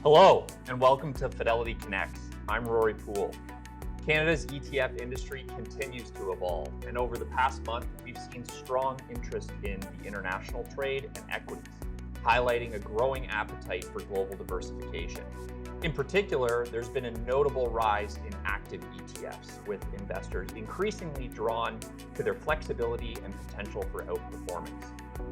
Hello, and welcome to Fidelity Connects. I'm Rory Poole. Canada's ETF industry continues to evolve, and over the past month, we've seen strong interest in the international trade and equities, highlighting a growing appetite for global diversification. In particular, there's been a notable rise in active ETFs, with investors increasingly drawn to their flexibility and potential for outperformance.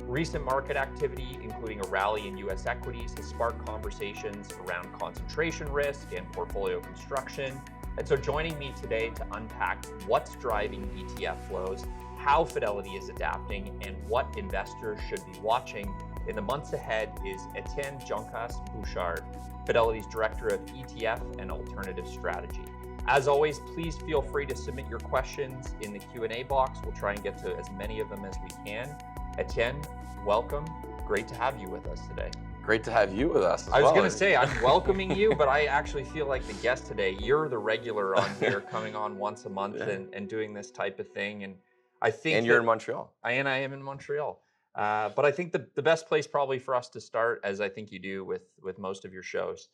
Recent market activity, including a rally in US equities, has sparked conversations around concentration risk and portfolio construction. And so joining me today to unpack what's driving ETF flows, how Fidelity is adapting, and what investors should be watching in the months ahead is Étienne Joncas-Bouchard, Fidelity's Director of ETF and Alternative Strategy. As always, please feel free to submit your questions in the Q&A box. We'll try and get to as many of them as we can. Étienne, welcome. Great to have you with us today. Great to have you with us as I was well. going to say, I'm welcoming you, but I actually feel like the guest today. You're the regular on here, coming on once a month and doing this type of thing. And I think And you're in Montreal. I am in Montreal. But I think the best place probably for us to start, as I think you do with most of your shows,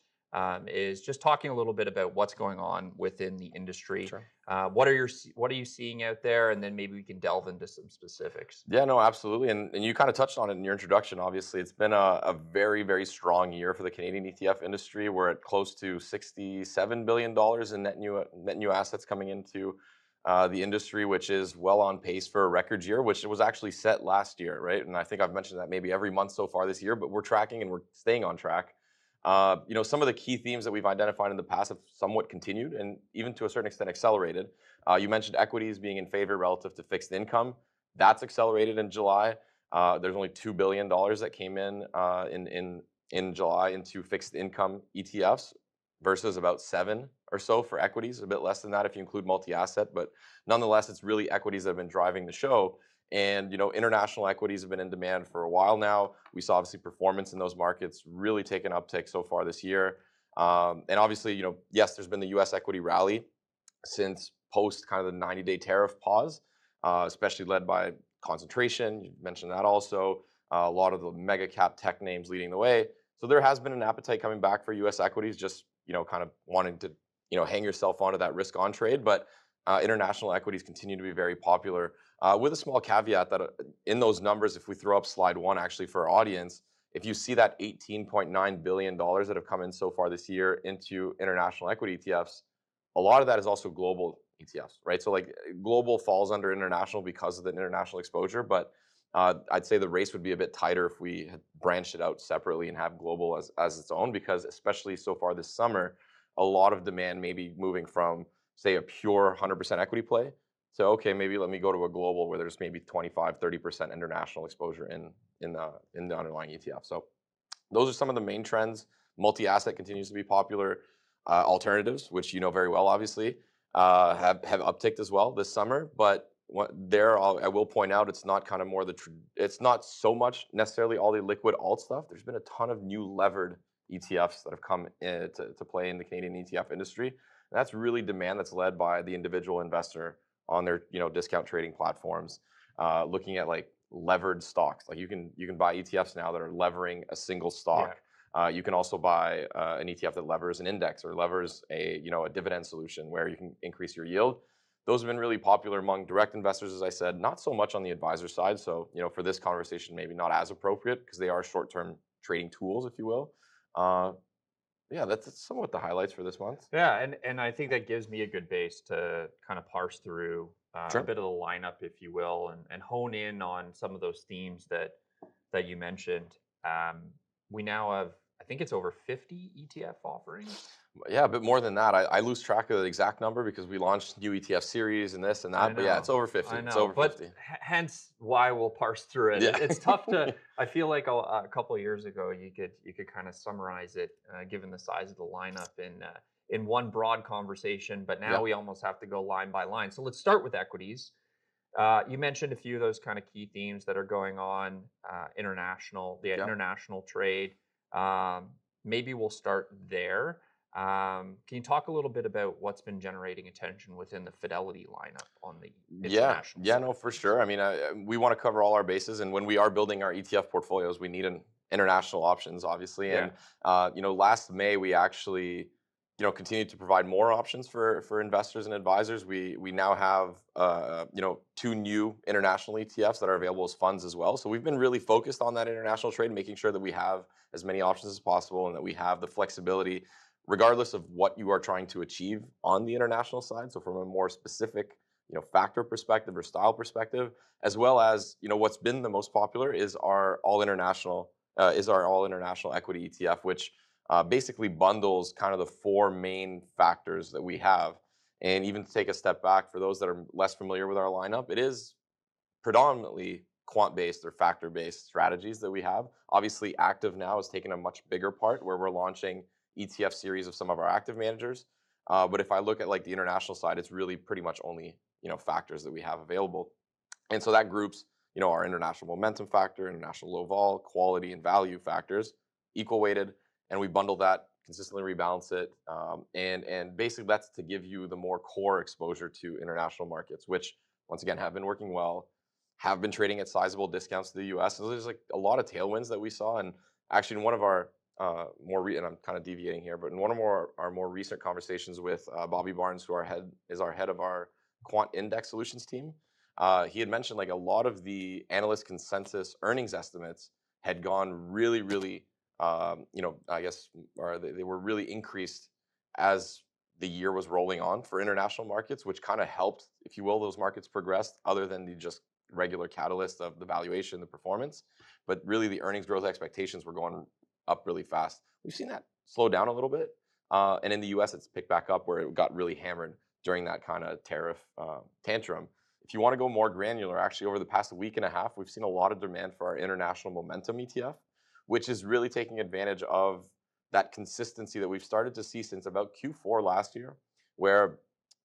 is just talking a little bit about what's going on within the industry. Sure. What are you seeing out there, and then maybe we can delve into some specifics. Yeah, no, absolutely. And you kind of touched on it in your introduction. Obviously, it's been a very, very strong year for the Canadian ETF industry. We're at close to $67 billion in net new assets coming into the industry, which is well on pace for a record year, which was actually set last year, right? And I think I've mentioned that maybe every month so far this year, but we're tracking and we're staying on track. Some of the key themes that we've identified in the past have somewhat continued and even to a certain extent accelerated. You mentioned equities being in favor relative to fixed income. That's accelerated in July. There's only $2 billion that came in July into fixed income ETFs versus about 7 or so for equities, a bit less than that if you include multi-asset. But nonetheless, it's really equities that have been driving the show. And international equities have been in demand for a while now. We saw obviously performance in those markets really take an uptick so far this year. And obviously, yes, there's been the U.S. equity rally since post kind of the 90-day tariff pause, especially led by concentration. You mentioned that also. A lot of the mega cap tech names leading the way. So there has been an appetite coming back for U.S. equities, just kind of wanting to hang yourself onto that risk on trade. But international equities continue to be very popular. With a small caveat that in those numbers, if we throw up slide 1 actually for our audience, if you see that $18.9 billion that have come in so far this year into international equity ETFs, a lot of that is also global ETFs, right? So like global falls under international because of the international exposure, but I'd say the race would be a bit tighter if we had branched it out separately and have global as its own, because especially so far this summer, a lot of demand may be moving from, say, a pure 100% equity play. So, okay, maybe let me go to a global where there's maybe 25, 30% international exposure in the underlying ETF. So those are some of the main trends. Multi-asset continues to be popular. Alternatives, which you know very well, obviously, have upticked as well this summer. But I will point out, it's not kind of more it's not so much necessarily all the liquid alt stuff. There's been a ton of new levered ETFs that have come in to play in the Canadian ETF industry. And that's really demand that's led by the individual investor on their discount trading platforms, looking at like levered stocks. Like you can buy ETFs now that are levering a single stock. Yeah. You can also buy an ETF that levers an index or levers a dividend solution where you can increase your yield. Those have been really popular among direct investors, as I said, not so much on the advisor side. So for this conversation, maybe not as appropriate because they are short-term trading tools, if you will. Yeah, that's somewhat the highlights for this month. Yeah, and I think that gives me a good base to kind of parse through Sure. a bit of the lineup, if you will, and hone in on some of those themes that you mentioned. We now have, I think it's over 50 ETF offerings. Yeah, a bit more than that. I lose track of the exact number because we launched new ETF series and this and that. But yeah, it's over 50. I know. It's over but 50. Hence why we'll parse through it. Yeah. It's tough to. I feel like a couple of years ago you could kind of summarize it, given the size of the lineup in one broad conversation. But now we almost have to go line by line. So let's start with equities. You mentioned a few of those kind of key themes that are going on. International trade. Maybe we'll start there. Can you talk a little bit about what's been generating attention within the Fidelity lineup on the international side? No, for sure. I mean, we want to cover all our bases, and when we are building our ETF portfolios, we need an international options, obviously. Yeah. And last May we actually continued to provide more options for investors and advisors. We now have two new international ETFs that are available as funds as well. So we've been really focused on that international trade, making sure that we have as many options as possible and that we have the flexibility, regardless of what you are trying to achieve on the international side. So from a more specific factor perspective or style perspective, as well as what's been the most popular is our all international equity ETF, which basically bundles kind of the four main factors that we have. And even to take a step back, for those that are less familiar with our lineup, it is predominantly quant-based or factor-based strategies that we have. Obviously, active now is taking a much bigger part, where we're launching ETF series of some of our active managers. But if I look at like the international side, it's really pretty much only factors that we have available. And so that groups our international momentum factor, international low vol, quality, and value factors, equal weighted, and we bundle that, consistently rebalance it, and basically that's to give you the more core exposure to international markets, which once again have been working well, have been trading at sizable discounts to the U.S. So there's like a lot of tailwinds that we saw, and actually in one of our and I'm kind of deviating here, but in one of our more recent conversations with Bobby Barnes, who is our head of our quant index solutions team, he had mentioned like a lot of the analyst consensus earnings estimates had gone really, really, I guess, or they were really increased as the year was rolling on for international markets, which kind of helped, if you will, those markets progress, other than the just regular catalyst of the valuation, the performance. But really, the earnings growth expectations were going up really fast. We've seen that slow down a little bit. And in the US, it's picked back up where it got really hammered during that kind of tariff tantrum. If you want to go more granular, actually, over the past week and a half, we've seen a lot of demand for our international momentum ETF, which is really taking advantage of that consistency that we've started to see since about Q4 last year, where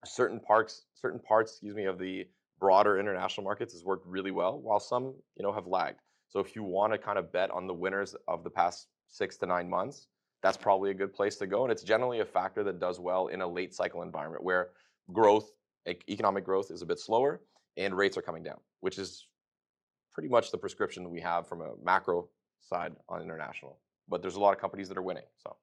certain parts, of the broader international markets has worked really well, while some, have lagged. So if you want to kind of bet on the winners of the past 6 to 9 months, that's probably a good place to go. And it's generally a factor that does well in a late cycle environment where economic growth is a bit slower and rates are coming down, which is pretty much the prescription that we have from a macro side on international. But there's a lot of companies that are winning. So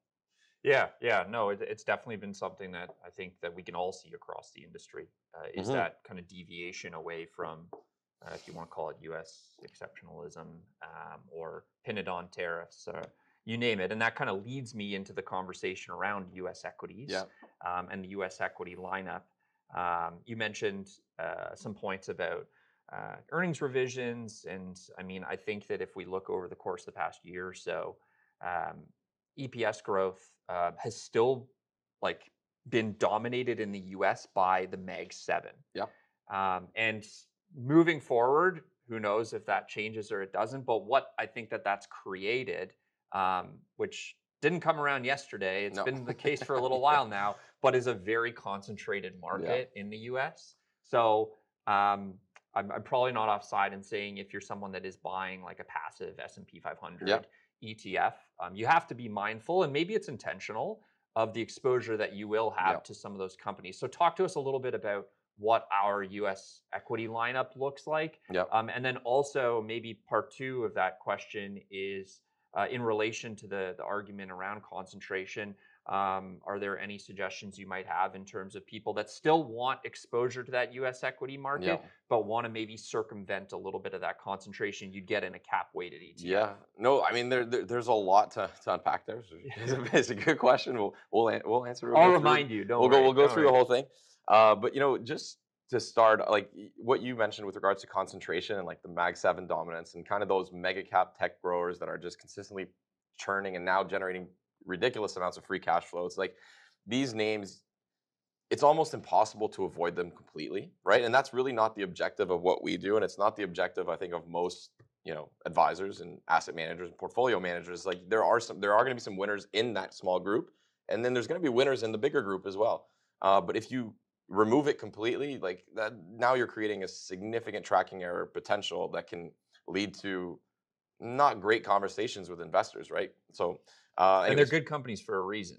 Yeah, no, it's definitely been something that I think that we can all see across the industry, is that kind of deviation away from, if you want to call it U.S. exceptionalism, or pin it on tariffs, you name it. And that kind of leads me into the conversation around U.S. equities, and the U.S. equity lineup. You mentioned some points about earnings revisions, and I mean, I think that if we look over the course of the past year or so, EPS growth has still like been dominated in the US by the Mag 7. Yeah. And moving forward, who knows if that changes or it doesn't, but what I think that that's created, which didn't come around yesterday, it's been the case for a little while now, but is a very concentrated market in the US. So I'm probably not offside in saying if you're someone that is buying like a passive S&P 500 ETF, you have to be mindful, and maybe it's intentional, of the exposure that you will have to some of those companies. So talk to us a little bit about what our US equity lineup looks like. And then also maybe part two of that question is in relation to the argument around concentration. Are there any suggestions you might have in terms of people that still want exposure to that US equity market, but want to maybe circumvent a little bit of that concentration you'd get in a cap weighted ETF? Yeah, no, I mean there's a lot to unpack there. So it's a good question. We'll answer. I'll remind you. We'll go through the whole thing. But just to start, like what you mentioned with regards to concentration and like the Mag 7 dominance and kind of those mega cap tech growers that are just consistently churning and now generating ridiculous amounts of free cash flow. It's like these names, it's almost impossible to avoid them completely, right? And that's really not the objective of what we do, and it's not the objective, I think, of most advisors and asset managers and portfolio managers. Like there are going to be some winners in that small group, and then there's going to be winners in the bigger group as well. But if you remove it completely, like that, now you're creating a significant tracking error potential that can lead to not great conversations with investors, right? So, and they're good companies for a reason.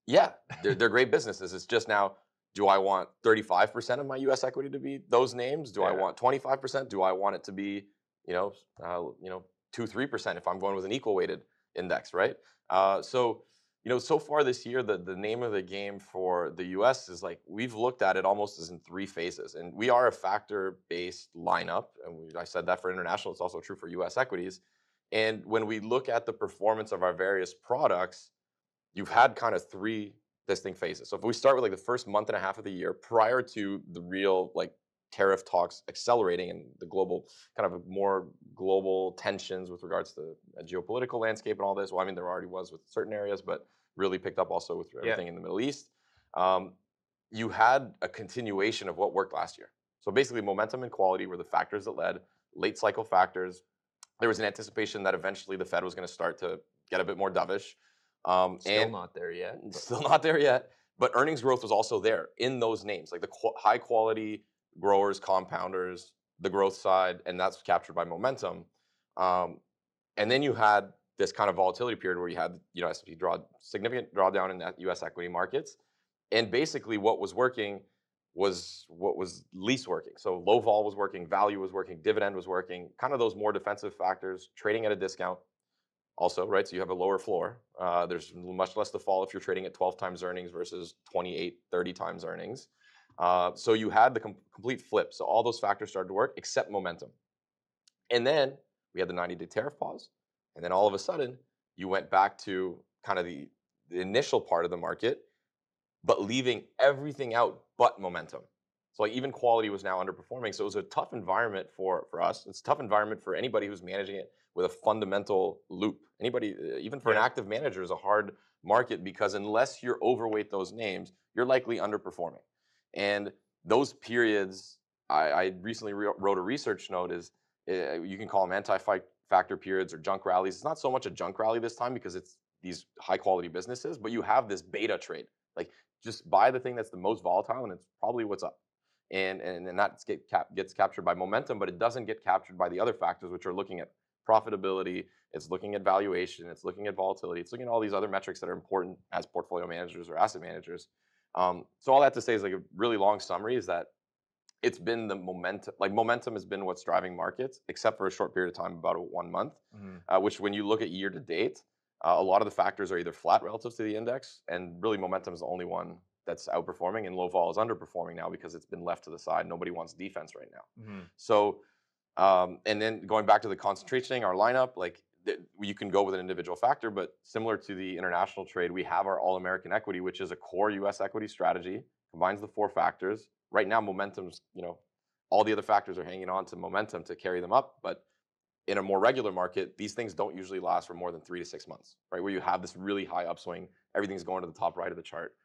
Yeah, they're great businesses. It's just now, do I want 35% of my U.S. equity to be those names? Do I want 25%? Do I want it to be, 2-3% if I'm going with an equal weighted index, right? So so far this year, the name of the game for the US is like we've looked at it almost as in three phases. And we are a factor-based lineup. And I said that for international, it's also true for US equities. And when we look at the performance of our various products, you've had kind of three distinct phases. So if we start with like the first month and a half of the year prior to the real like tariff talks accelerating and the global kind of more global tensions with regards to the geopolitical landscape and all this. Well, I mean, there already was with certain areas, but really picked up also with everything in the Middle East. You had a continuation of what worked last year. So basically, momentum and quality were the factors that led, late cycle factors. There was an anticipation that eventually the Fed was going to start to get a bit more dovish. Still not there yet. Still not there yet. But earnings growth was also there in those names, like the high quality growers, compounders, the growth side, and that's captured by momentum. And then you had this kind of volatility period where you had S&P significant drawdown in that U.S. equity markets, and basically what was working was what was least working. So low vol was working, value was working, dividend was working, kind of those more defensive factors, trading at a discount. Also, right? So you have a lower floor. There's much less to fall if you're trading at 12 times earnings versus 28, 30 times earnings. So you had the complete flip. So all those factors started to work except momentum. And then we had the 90-day tariff pause. And then all of a sudden, you went back to kind of the initial part of the market, but leaving everything out but momentum. So like even quality was now underperforming. So it was a tough environment for us. It's a tough environment for anybody who's managing it with a fundamental loop. Anybody, even for an active manager, is a hard market because unless you're overweight those names, you're likely underperforming. And those periods, I recently wrote a research note, is you can call them anti-factor periods or junk rallies. It's not so much a junk rally this time because it's these high quality businesses, but you have this beta trade. Like just buy the thing that's the most volatile and it's probably what's up. And that gets captured by momentum, but it doesn't get captured by the other factors, which are looking at profitability, it's looking at valuation, it's looking at volatility, it's looking at all these other metrics that are important as portfolio managers or asset managers. So all that to say is like a really long summary is that it's been the momentum. Like momentum has been what's driving markets, except for a short period of time, about 1 month, which when you look at year to date, a lot of the factors are either flat relative to the index, and really momentum is the only one that's outperforming, and low vol is underperforming now because it's been left to the side. Nobody wants defense right now. So, and then going back to the concentration thing, our lineup, like you can go with an individual factor, but similar to the international trade, we have our all-American equity, which is a core U.S. equity strategy, combines the 4 factors. Right now, momentum's, all the other factors are hanging on to momentum to carry them up, but in a more regular market, these things don't usually last for more than 3 to 6 months, right? Where you have this really high upswing, everything's going to the top right of the chart.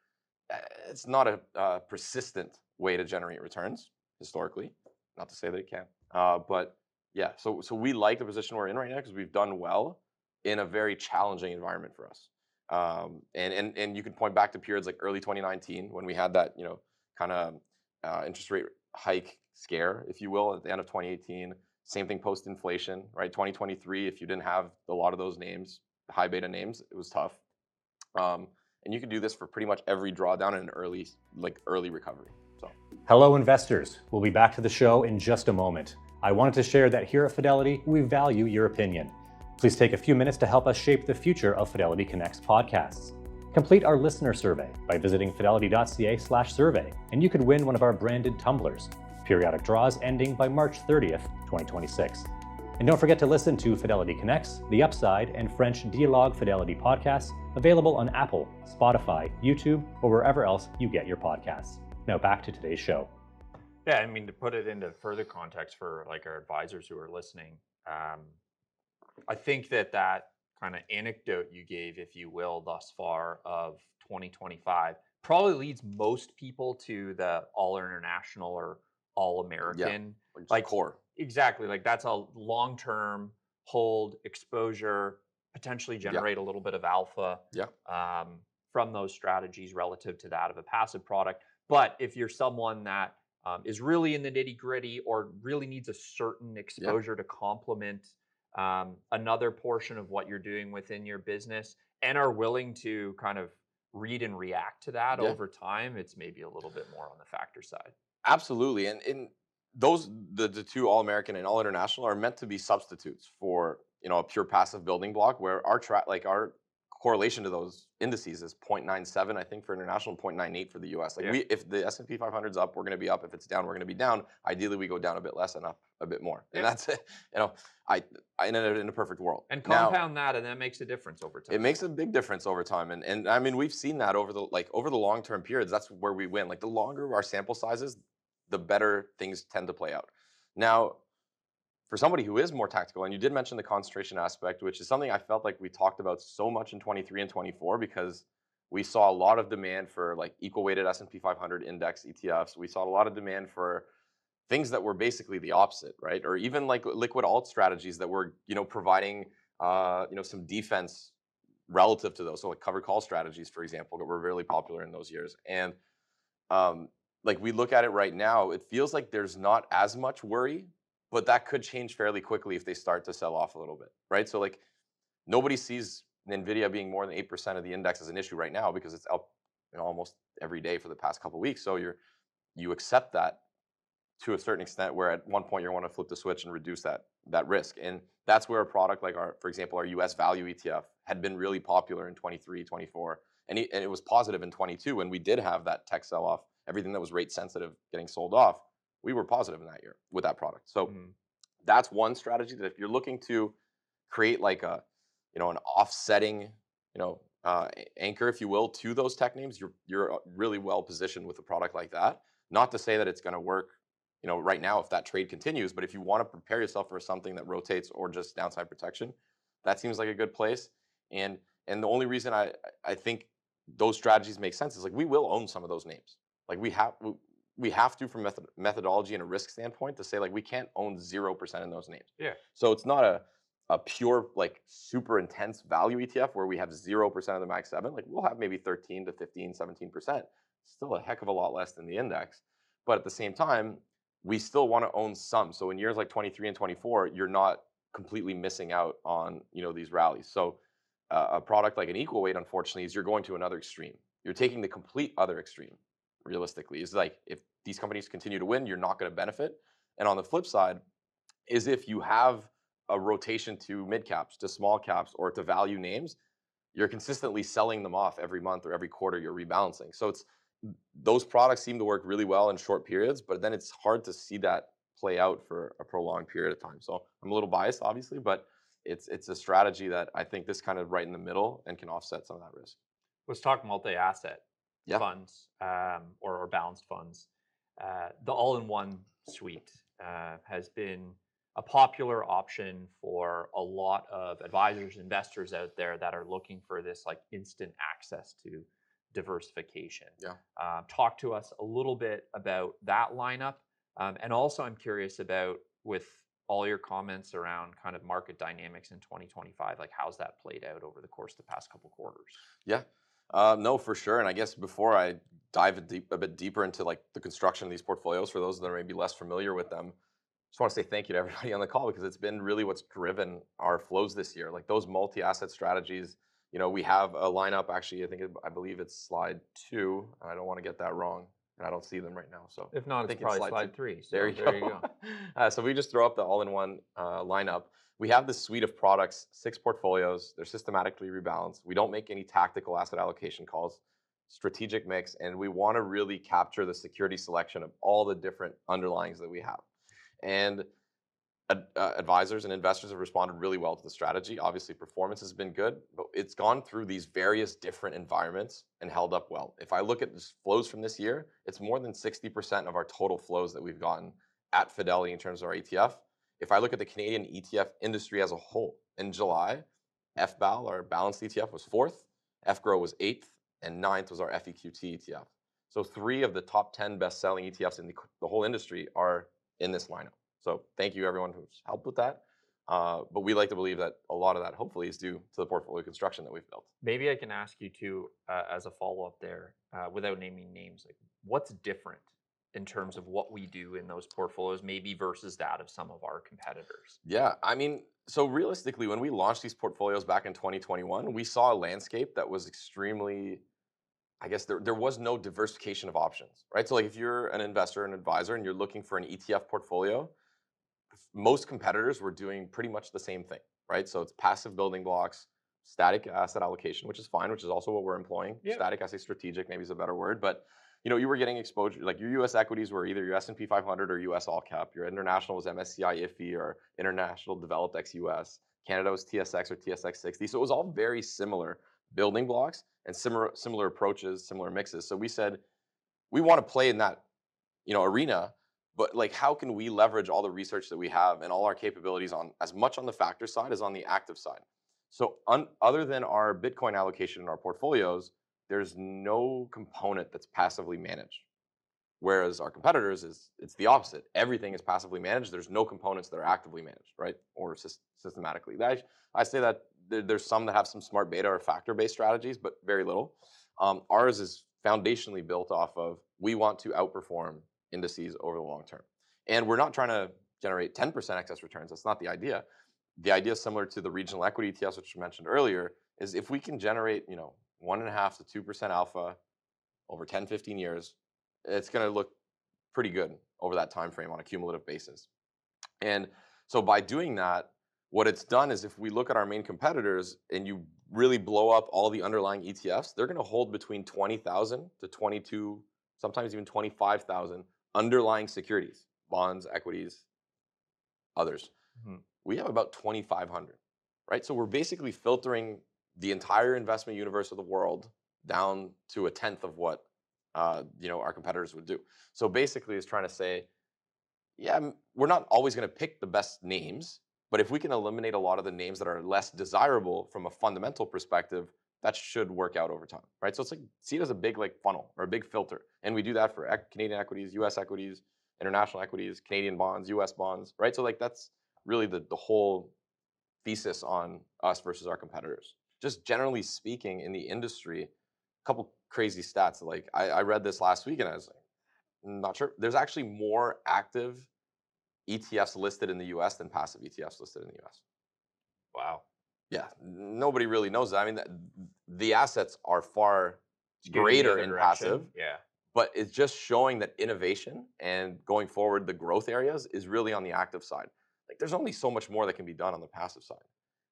It's not a persistent way to generate returns historically. Not to say that it can, but yeah. So we like the position we're in right now because we've done well in a very challenging environment for us. And you can point back to periods like early 2019 when we had that kind of interest rate hike scare, if you will, at the end of 2018. Same thing post-inflation, right? 2023, if you didn't have a lot of those names, high beta names, it was tough. And you can do this for pretty much every drawdown in an early recovery. So, hello, investors. We'll be back to the show in just a moment. I wanted to share that here at Fidelity, we value your opinion. Please take a few minutes to help us shape the future of Fidelity Connect's podcasts. Complete our listener survey by visiting fidelity.ca/survey, and you could win one of our branded tumblers. Periodic draws ending by March 30th, 2026. And don't forget to listen to Fidelity Connects, The Upside, and French Dialogue Fidelity podcasts, available on Apple, Spotify, YouTube, or wherever else you get your podcasts. Now back to today's show. Yeah, I mean, to put it into further context for like our advisors who are listening, I think that kind of anecdote you gave, if you will, thus far of 2025 probably leads most people to the all international or all American, like core. Exactly, like that's a long-term hold exposure, potentially generate a little bit of alpha from those strategies relative to that of a passive product. But if you're someone that is really in the nitty-gritty or really needs a certain exposure to complement another portion of what you're doing within your business and are willing to kind of read and react to that over time, it's maybe a little bit more on the factor side. Absolutely. And those, the 2 All-American and All-International are meant to be substitutes for a pure passive building block where our correlation to those indices is 0.97, I think, for international, and 0.98 for the US. If the S&P 500 is up, we're going to be up. If it's down, we're going to be down. Ideally, we go down a bit less and up a bit more. And that's it. I in a perfect world. And compound that, and that makes a difference over time. It makes a big difference over time. And I mean, we've seen that over the long-term periods. That's where we win. Like, the longer our sample sizes, the better things tend to play out. Now, for somebody who is more tactical, and you did mention the concentration aspect, which is something I felt like we talked about so much in 23 and 24, because we saw a lot of demand for like equal weighted S&P 500 index ETFs. We saw a lot of demand for things that were basically the opposite, right? Or even like liquid alt strategies that were, providing, some defense relative to those. So like covered call strategies, for example, that were really popular in those years. And like, we look at it right now, it feels like there's not as much worry, but that could change fairly quickly if they start to sell off a little bit, right? So like, nobody sees NVIDIA being more than 8% of the index as an issue right now, because it's up almost every day for the past couple of weeks. So you accept that to a certain extent, where at one point you want to flip the switch and reduce that risk. And that's where a product like for example, our US value ETF had been really popular in 23, 24. And it was positive in 22 when we did have that tech sell-off, everything that was rate sensitive getting sold off. We were positive in that year with that product. So that's one strategy that if you're looking to create like an offsetting, anchor, if you will, to those tech names, you're really well positioned with a product like that. Not to say that it's going to work, right now if that trade continues, but if you want to prepare yourself for something that rotates or just downside protection, that seems like a good place. And the only reason I think those strategies make sense is like, we will own some of those names. Like, we have to, from methodology and a risk standpoint, to say like, we can't own 0% in those names. Yeah. So it's not a pure like super intense value ETF where we have 0% of the max 7. Like, we'll have maybe 13 to 15, 17%. Still a heck of a lot less than the index. But at the same time, we still want to own some. So in years like 23 and 24, you're not completely missing out on, these rallies. So a product like an equal weight, unfortunately, is you're going to another extreme. You're taking the complete other extreme, realistically. Is like, if these companies continue to win, you're not going to benefit. And on the flip side is if you have a rotation to mid caps, to small caps, or to value names, you're consistently selling them off every month or every quarter. You're rebalancing. So those products seem to work really well in short periods, but then it's hard to see that play out for a prolonged period of time. So I'm a little biased, obviously, but it's a strategy that I think this kind of right in the middle and can offset some of that risk. Let's talk multi-asset funds, or balanced funds. The all-in-one suite has been a popular option for a lot of advisors, investors out there that are looking for this like instant access to diversification. Talk to us a little bit about that lineup. And also, I'm curious about, with all your comments around kind of market dynamics in 2025, like, how's that played out over the course of the past couple quarters? Yeah, no, for sure. And I guess before I dive a bit deeper into like the construction of these portfolios, for those that are maybe less familiar with them, just want to say thank you to everybody on the call, because it's been really what's driven our flows this year. Like, those multi-asset strategies, we have a lineup. Actually, I believe it's slide 2. I don't want to get that wrong, and I don't see them right now. So if not, it's probably slide 3. So there you go. So we just throw up the all-in-one lineup. We have this suite of products, 6 portfolios. They're systematically rebalanced. We don't make any tactical asset allocation calls, strategic mix, and we want to really capture the security selection of all the different underlyings that we have. And advisors and investors have responded really well to the strategy. Obviously, performance has been good, but it's gone through these various different environments and held up well. If I look at the flows from this year, it's more than 60% of our total flows that we've gotten at Fidelity in terms of our ETF. If I look at the Canadian ETF industry as a whole, in July, FBAL, our balanced ETF, was 4th, FGROW was 8th, and 9th was our FEQT ETF. So 3 of the top 10 best-selling ETFs in the whole industry are in this lineup. So thank you, everyone who's helped with that. But we like to believe that a lot of that, hopefully, is due to the portfolio construction that we've built. Maybe I can ask you too, as a follow-up there, without naming names, like, what's different in terms of what we do in those portfolios, maybe versus that of some of our competitors? Yeah, I mean, so realistically, when we launched these portfolios back in 2021, we saw a landscape that was extremely, I guess there was no diversification of options, right? So like, if you're an investor, an advisor, and you're looking for an ETF portfolio, most competitors were doing pretty much the same thing, right? So it's passive building blocks, static asset allocation, which is fine, which is also what we're employing. Yep. Static, I say strategic, maybe is a better word, but you were getting exposure, like your U.S. equities were either your S&P 500 or U.S. all cap. Your international was MSCI IFI or international developed ex-US. Canada was TSX or TSX 60. So it was all very similar building blocks and similar approaches, similar mixes. So we said we want to play in that arena, but like how can we leverage all the research that we have and all our capabilities on as much on the factor side as on the active side? So other than our Bitcoin allocation in our portfolios, there's no component that's passively managed. Whereas our competitors it's the opposite. Everything is passively managed. There's no components that are actively managed, right? Or systematically. I say that there's some that have some smart beta or factor-based strategies, but very little. Ours is foundationally built off of we want to outperform indices over the long term. And we're not trying to generate 10% excess returns. That's not the idea. The idea is similar to the regional equity ETFs, which you mentioned earlier, is if we can generate, 1.5 to 2% alpha over 10, 15 years, it's going to look pretty good over that time frame on a cumulative basis. And so by doing that, what it's done is if we look at our main competitors and you really blow up all the underlying ETFs, they're going to hold between 20,000 to 22, sometimes even 25,000 underlying securities, bonds, equities, others. Mhm. We have about 2,500, right? So we're basically filtering the entire investment universe of the world down to a tenth of what our competitors would do. So basically, it's trying to say, yeah, we're not always going to pick the best names, but if we can eliminate a lot of the names that are less desirable from a fundamental perspective, that should work out over time, right? So it's like see it as a big like funnel or a big filter, and we do that for Canadian equities, U.S. equities, international equities, Canadian bonds, U.S. bonds, right? So like that's really the whole thesis on us versus our competitors. Just generally speaking, in the industry, a couple crazy stats. Like I read this last week and I was like, not sure. There's actually more active ETFs listed in the US than passive ETFs listed in the US. Wow. Yeah, nobody really knows that. I mean, the assets are far Skewed in the greater other in direction. passive, Yeah. but it's just showing that innovation and going forward, the growth areas is really on the active side. Like there's only so much more that can be done on the passive side.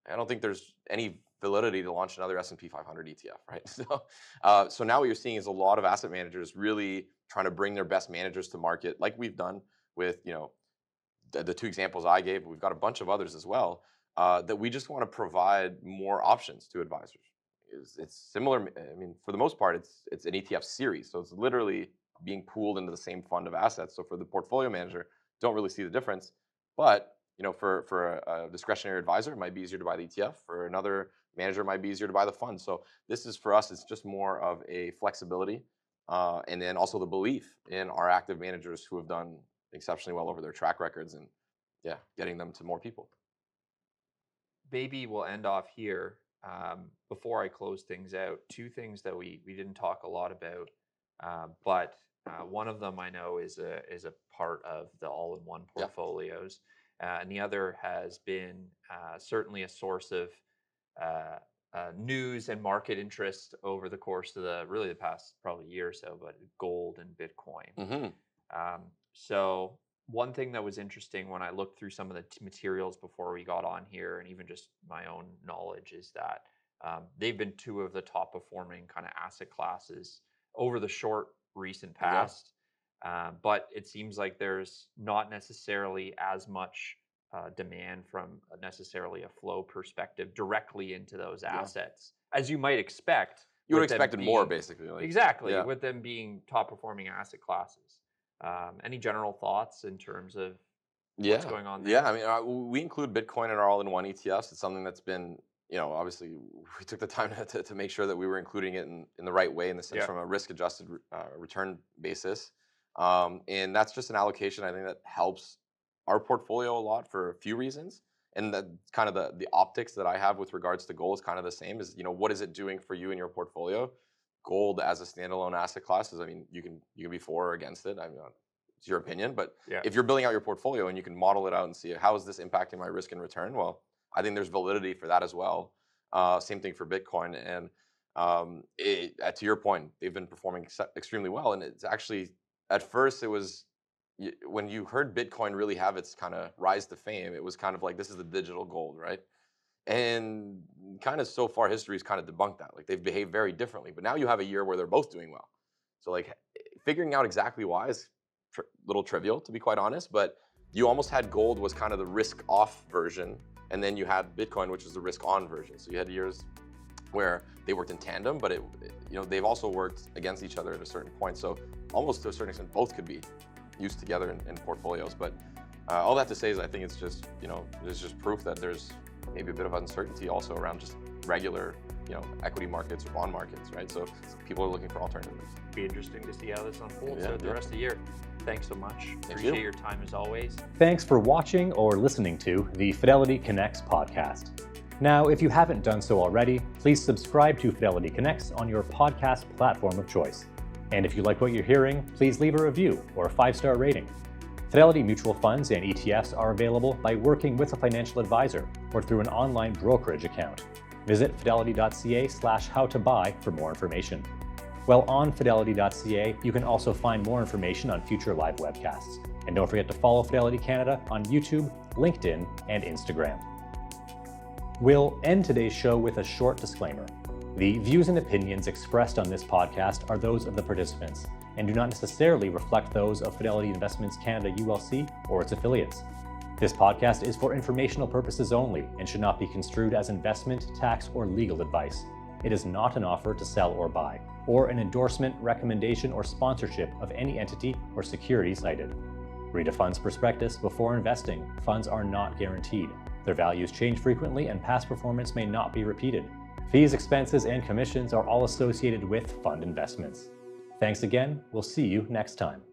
I don't think there's any validity to launch another S&P 500 ETF, right? So now what you're seeing is a lot of asset managers really trying to bring their best managers to market, like we've done with the two examples I gave. We've got a bunch of others as well that we just want to provide more options to advisors. It's similar. I mean, for the most part, it's an ETF series, so it's literally being pooled into the same fund of assets. So for the portfolio manager, don't really see the difference, but for a discretionary advisor, it might be easier to buy the ETF. For another manager, it might be easier to buy the fund. So this is for us, it's just more of a flexibility and then also the belief in our active managers who have done exceptionally well over their track records and getting them to more people. Maybe we'll end off here. Before I close things out, two things that we didn't talk a lot about, but one of them I know is a part of the all-in-one portfolios, and the other has been certainly a source of news and market interest over the course of the past probably year or so, but gold and Bitcoin. Mm-hmm. So one thing that was interesting when I looked through some of the materials before we got on here, and even just my own knowledge, is that they've been two of the top performing kind of asset classes over the short recent past. But it seems like there's not necessarily as much demand from necessarily a flow perspective directly into those assets as you might expect. You would with them expect it being- more, basically. Like, Exactly, with them being top performing asset classes. Any general thoughts in terms of what's going on there? Yeah, I mean, we include Bitcoin in our all-in-one ETFs. It's something that's been, obviously we took the time to make sure that we were including it in the right way, in the sense from a risk-adjusted return basis. And that's just an allocation I think that helps our portfolio a lot for a few reasons. And that kind of the optics that I have with regards to gold is kind of the same. Is what is it doing for you in your portfolio? Gold as a standalone asset class is, I mean, you can be for or against it. I mean, it's your opinion, but if you're building out your portfolio and you can model it out and see how is this impacting my risk and return, well, I think there's validity for that as well. Same thing for Bitcoin, and to your point, they've been performing extremely well. And it's actually, at first, it was when you heard Bitcoin really have its kind of rise to fame, it was kind of like, this is the digital gold, right? And kind of so far history has kind of debunked that. Like they've behaved very differently. But now you have a year where they're both doing well. So like figuring out exactly why is a little trivial, to be quite honest. But you almost had gold was kind of the risk off version, and then you had Bitcoin, which was the risk on version. So you had years where they worked in tandem, but they've also worked against each other at a certain point. So almost to a certain extent, both could be used together in portfolios. But all that to say is I think it's just, there's just proof that there's maybe a bit of uncertainty also around just regular, equity markets or bond markets, right? So people are looking for alternatives. Be interesting to see how this unfolds throughout the rest of the year. Thanks so much. Thank Appreciate you. your time as always. Thanks for watching or listening to the Fidelity Connects podcast. Now, if you haven't done so already, please subscribe to Fidelity Connects on your podcast platform of choice. And if you like what you're hearing, please leave a review or a 5-star rating. Fidelity mutual funds and ETFs are available by working with a financial advisor or through an online brokerage account. Visit fidelity.ca/howtobuy for more information. While on fidelity.ca, you can also find more information on future live webcasts. And don't forget to follow Fidelity Canada on YouTube, LinkedIn, and Instagram. We'll end today's show with a short disclaimer. The views and opinions expressed on this podcast are those of the participants and do not necessarily reflect those of Fidelity Investments Canada ULC or its affiliates. This podcast is for informational purposes only and should not be construed as investment, tax, or legal advice. It is not an offer to sell or buy, or an endorsement, recommendation, or sponsorship of any entity or security cited. Read a fund's prospectus before investing. Funds are not guaranteed. Their values change frequently and past performance may not be repeated. Fees, expenses, and commissions are all associated with fund investments. Thanks again. We'll see you next time.